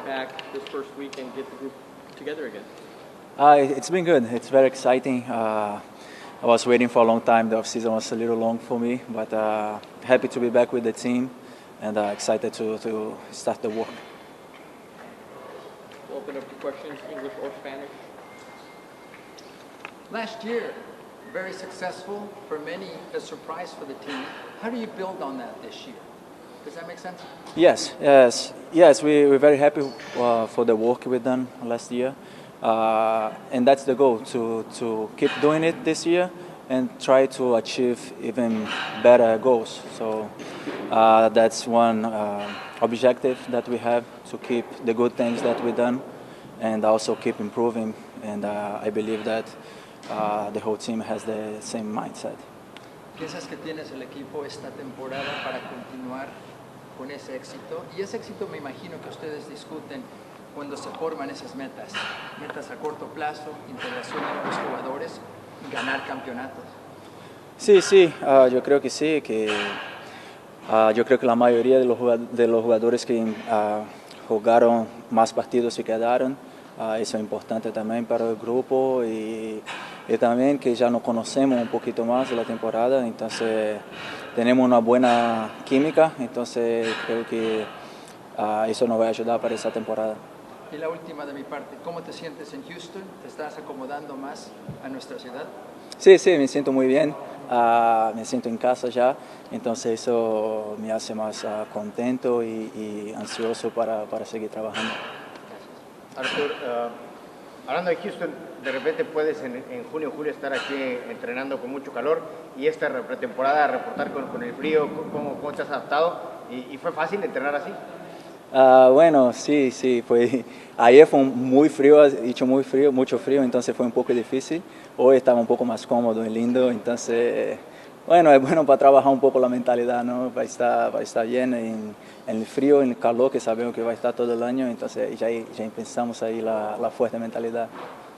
back this first week and get the group together again? It's been good. It's very exciting. I was waiting for a long time. The off-season was a little long for me, but happy to be back with the team and excited to start the work. We'll open up to questions, English or Spanish. Last year, very successful, for many a surprise for the team. How do you build on that this year? Does that make sense? Yes. We're very happy for the work we've done last year. And that's the goal, to keep doing it this year and try to achieve even better goals. So that's one objective that we have, to keep the good things that we've done and also keep improving. And I believe that the whole team has the same mindset. ¿Piensas que tienes el equipo esta temporada para continuar con ese éxito? Y ese éxito me imagino que ustedes discuten cuando se forman esas metas a corto plazo, integración de nuevos jugadores, ganar campeonatos. Sí, yo creo que sí, yo creo que la mayoría de los jugadores que jugaron más partidos se quedaron. Eso es importante también para el grupo y también que ya nos conocemos un poquito más de la temporada, entonces tenemos una buena química, entonces creo que eso nos va a ayudar para esa temporada. Y la última de mi parte, ¿cómo te sientes en Houston? ¿Te estás acomodando más a nuestra ciudad? Sí, me siento muy bien, me siento en casa ya, entonces eso me hace más contento y ansioso para seguir trabajando. Artur, hablando de Houston, de repente puedes en junio o julio estar aquí entrenando con mucho calor y esta pretemporada reportar con el frío. ¿Cómo te has adaptado? ¿Y fue fácil entrenar así? Bueno, sí, ayer fue muy frío, hizo mucho frío, entonces fue un poco difícil. Hoy estaba un poco más cómodo y lindo, entonces, bueno, es bueno para trabajar un poco la mentalidad, ¿no? Va a estar bien en el frío, en el calor, que sabemos que va a estar todo el año, entonces ya pensamos ahí la fuerte mentalidad.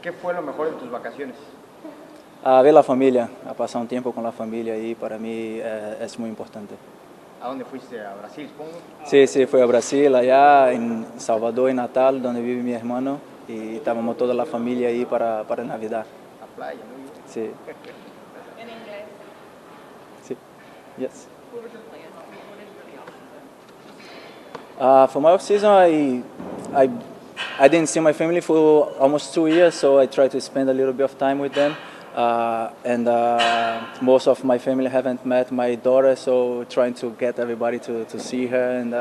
¿Qué fue lo mejor de tus vacaciones? Ver la familia, pasar un tiempo con la familia ahí, para mí es muy importante. ¿A dónde fuiste? ¿A Brasil, supongo? Sí, fui a Brasil, allá en Salvador y Natal, donde vive mi hermano, y estábamos toda la familia ahí para Navidad. La playa, muy bien. Sí. ¿En inglés? Sí. Yes. What were your plans? What is for the off-season? For my off-season, I didn't see my family for almost 2 years, so I tried to spend a little bit of time with them. And most of my family haven't met my daughter, so trying to get everybody to see her, and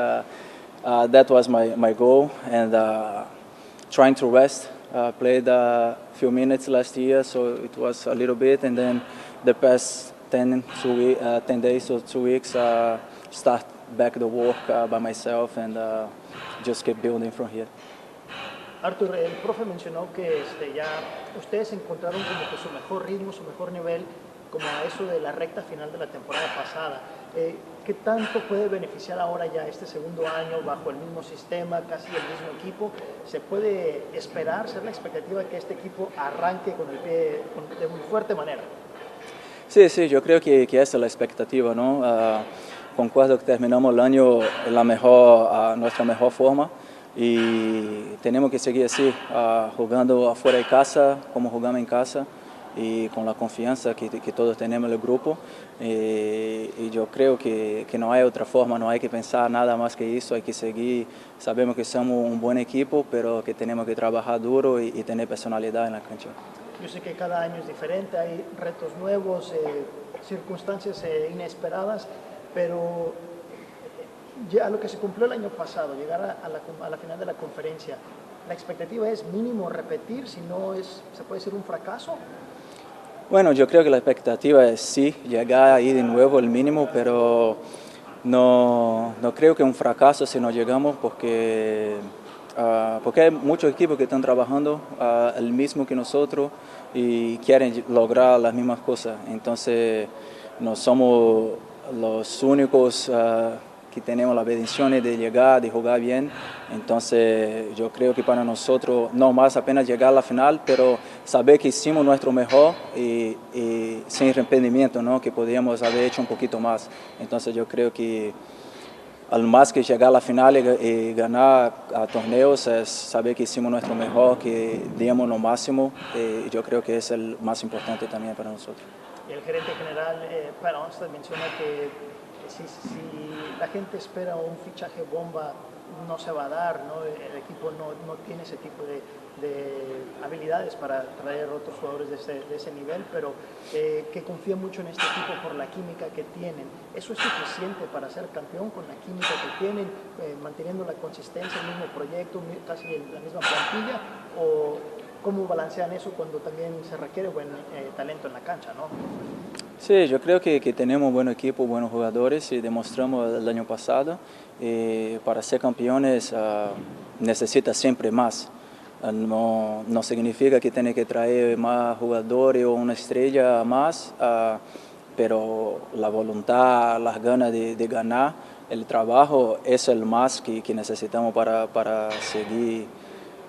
that was my goal. And trying to rest. Played a few minutes last year, so it was a little bit, and then the past 10 days or 2 weeks, start back the work by myself and just keep building from here. Artur, el profe mencionó que ya ustedes encontraron como que su mejor ritmo, su mejor nivel, como a eso de la recta final de la temporada pasada. ¿Qué tanto puede beneficiar ahora ya este segundo año bajo el mismo sistema, casi el mismo equipo? ¿Se puede esperar, ser la expectativa de que este equipo arranque con el pie de muy fuerte manera? Sí, yo creo que esa es la expectativa, ¿no? Concuerdo que terminamos el año en nuestra mejor forma. Y tenemos que seguir así, jugando afuera de casa, como jugamos en casa, y con la confianza que todos tenemos en el grupo. Y yo creo que no hay otra forma, no hay que pensar nada más que eso, hay que seguir. Sabemos que somos un buen equipo, pero que tenemos que trabajar duro y tener personalidad en la cancha. Yo sé que cada año es diferente, hay retos nuevos, circunstancias inesperadas, pero ya lo que se cumplió el año pasado, llegar a la final de la conferencia, ¿la expectativa es mínimo repetir? Si no ¿se puede decir un fracaso? Bueno, yo creo que la expectativa es sí, llegar ahí de nuevo el mínimo, pero no creo que un fracaso si no llegamos, porque hay muchos equipos que están trabajando el mismo que nosotros y quieren lograr las mismas cosas. Entonces, no somos los únicos que tenemos la bendición de llegar, de jugar bien. Entonces yo creo que para nosotros no más apenas llegar a la final, pero saber que hicimos nuestro mejor y sin arrepentimiento, ¿no? Que podíamos haber hecho un poquito más. Entonces yo creo que al más que llegar a la final y ganar a torneos es saber que hicimos nuestro mejor, que dimos lo máximo, y yo creo que es el más importante también para nosotros. Y el gerente general, Pat Onstad, menciona que si la gente espera un fichaje bomba, no se va a dar, ¿no? El equipo no tiene ese tipo de habilidades para traer otros jugadores de ese nivel, pero que confía mucho en este equipo por la química que tienen. ¿Eso es suficiente para ser campeón con la química que tienen, manteniendo la consistencia, el mismo proyecto, casi la misma plantilla? ¿O cómo balancean eso cuando también se requiere buen talento en la cancha, ¿no? Sí, yo creo que tenemos un buen equipo, buenos jugadores y demostramos el año pasado. Para ser campeones necesita siempre más. No significa que tiene que traer más jugadores o una estrella más, pero la voluntad, las ganas de ganar, el trabajo es el más que necesitamos para seguir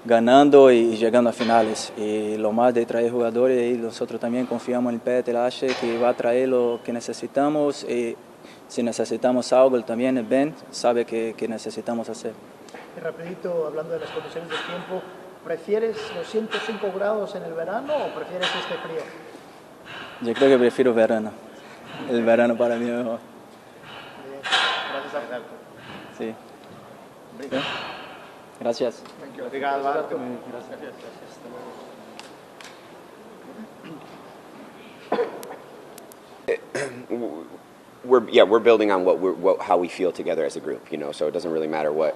ganando y llegando a finales. Y lo más de traer jugadores, y nosotros también confiamos en Pet, el H, que va a traer lo que necesitamos. Y si necesitamos algo, él también, Ben, sabe que necesitamos hacer. Y rapidito, hablando de las condiciones del tiempo, ¿prefieres los 105 grados en el verano o prefieres este frío? Yo creo que prefiero verano. El verano para mí es mejor. Bien. Gracias, Artur. Sí. ¿Sí? Gracias. Obrigado, Artur. We're building on how we feel together as a group, you know, so it doesn't really matter what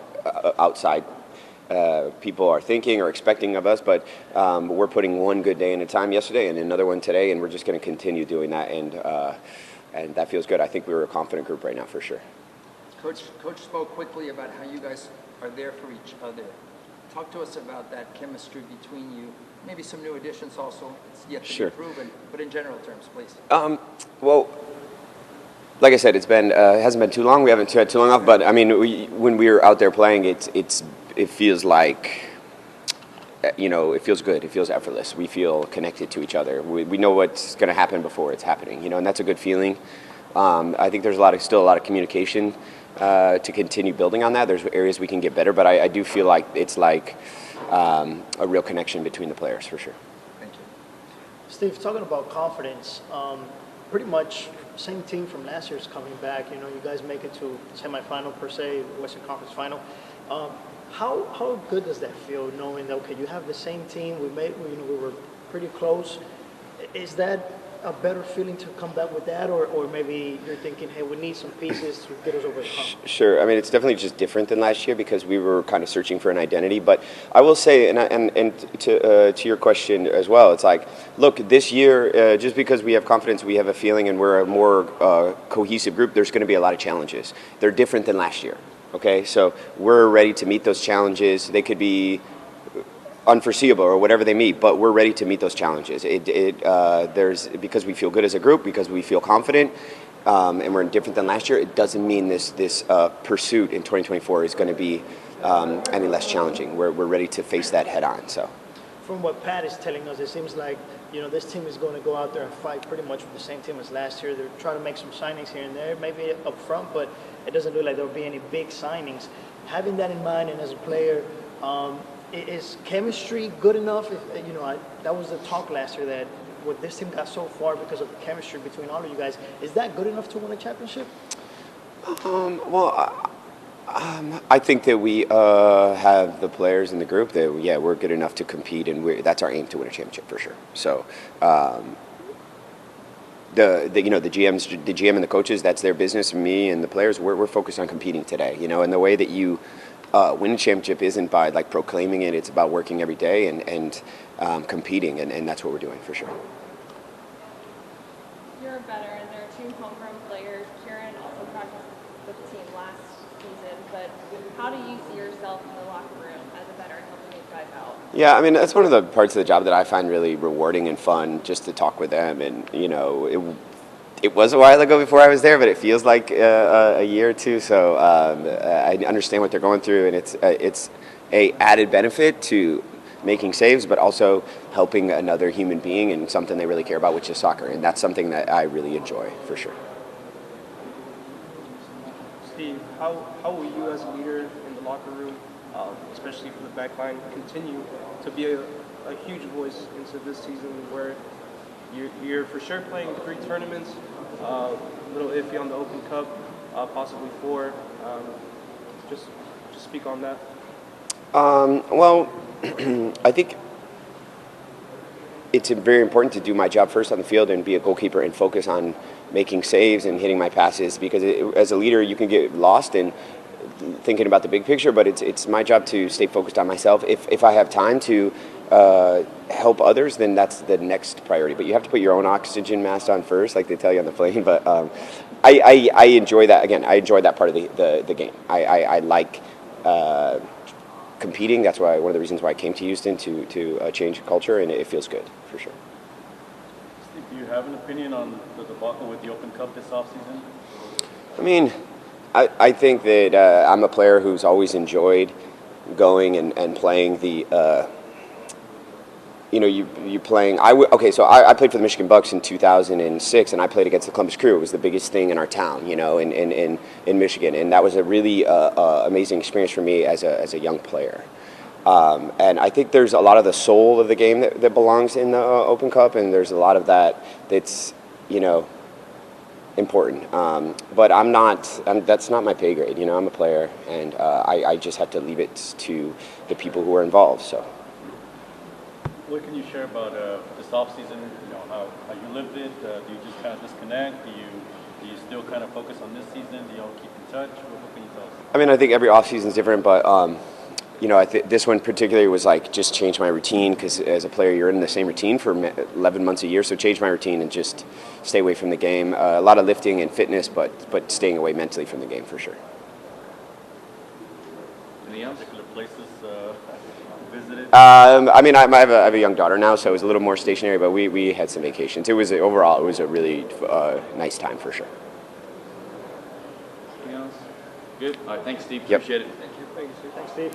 outside people are thinking or expecting of us, but we're putting one good day at a time yesterday and another one today, and we're just going to continue doing that, and that feels good. I think we're a confident group right now for sure. Coach spoke quickly about how you guys are there for each other. Talk to us about that chemistry between you. Maybe some new additions also. It's yet to be proven, but in general terms, please. Well, like I said, it hasn't been too long. We haven't had too long off, but I mean, when we were out there playing, it feels like, you know, it feels good. It feels effortless. We feel connected to each other. We know what's going to happen before it's happening, you know, and that's a good feeling. I think there's still a lot of communication to continue building on that. There's areas we can get better, but I do feel like it's like a real connection between the players for sure. Thank you. Steve, talking about confidence, pretty much same team from last year is coming back. You know, you guys make it to semifinal per se, Western Conference Final. How good does that feel, knowing that okay, you have the same team? We were pretty close. Is that a better feeling to come back with that, or maybe you're thinking, hey, we need some pieces to get us over the hump? Sure. I mean, it's definitely just different than last year because we were kind of searching for an identity. But I will say, and to your question as well, it's like, look, this year, just because we have confidence, we have a feeling, and we're a more cohesive group, there's going to be a lot of challenges. They're different than last year. Okay, so we're ready to meet those challenges. They could be unforeseeable or whatever they meet, but we're ready to meet those challenges. There's because we feel good as a group, because we feel confident, and we're different than last year. It doesn't mean this pursuit in 2024 is going to be any less challenging. We're ready to face that head on. So, from what Pat is telling us, it seems like this team is going to go out there and fight pretty much with the same team as last year. They're trying to make some signings here and there, maybe up front, but it doesn't look like there'll be any big signings. Having that in mind, and as a player. Is chemistry good enough? That was the talk last year that this team got so far because of the chemistry between all of you guys. Is that good enough to win a championship? Well, I think that we have the players in the group that we're good enough to compete, and that's our aim to win a championship for sure. So. The GM and the coaches, that's their business. Me and the players, we're focused on competing today. And the way that you win a championship isn't by like proclaiming it. It's about working every day and competing, and that's what we're doing for sure. You're a veteran. There are 2 homegrown players. Kieran also practiced with the team last season, but how do you see yourself in the locker room as a veteran helping these guys out? Yeah, I mean, that's one of the parts of the job that I find really rewarding and fun, just to talk with them. And, it was a while ago before I was there, but it feels like a year or two. So I understand what they're going through, and it's a added benefit to making saves, but also helping another human being and something they really care about, which is soccer. And that's something that I really enjoy, for sure. Steve, how will you as a leader in the locker room, especially for the back line, continue to be a huge voice into this season where you're for sure playing 3 tournaments, a little iffy on the Open Cup, possibly 4. Just speak on that. Well, I think it's very important to do my job first on the field and be a goalkeeper and focus on making saves and hitting my passes, because as a leader you can get lost in thinking about the big picture, but it's my job to stay focused on myself. If I have time to help others, then that's the next priority. But you have to put your own oxygen mask on first, like they tell you on the plane. But I enjoy that. Again, I enjoy that part of the game. I like competing. That's why one of the reasons why I came to Houston to change culture, and it feels good for sure. Steve, do you have an opinion on the debacle with the Open Cup this offseason? I mean, I think that I'm a player who's always enjoyed going and playing the. You playing. So I played for the Michigan Bucks in 2006, and I played against the Columbus Crew. It was the biggest thing in our town, in Michigan, and that was a really amazing experience for me as a young player. And I think there's a lot of the soul of the game that belongs in the Open Cup, and there's a lot of that's important. But that's not my pay grade. I'm a player, and I just have to leave it to the people who are involved. So. What can you share about this offseason? How you lived it? Do you just kind of disconnect? Do you still kind of focus on this season? Do you all keep in touch? What can you tell us? I mean, I think every offseason is different, but this one particularly was like just change my routine, because as a player you're in the same routine for 11 months a year. So change my routine and just stay away from the game. A lot of lifting and fitness, but staying away mentally from the game for sure. Any particular places visited? I mean, I have a young daughter now, so it was a little more stationary, but we had some vacations. Overall, it was a really nice time for sure. Anything else? Good. All right. Thanks, Steve. Yep. Appreciate it. Thanks, Steve.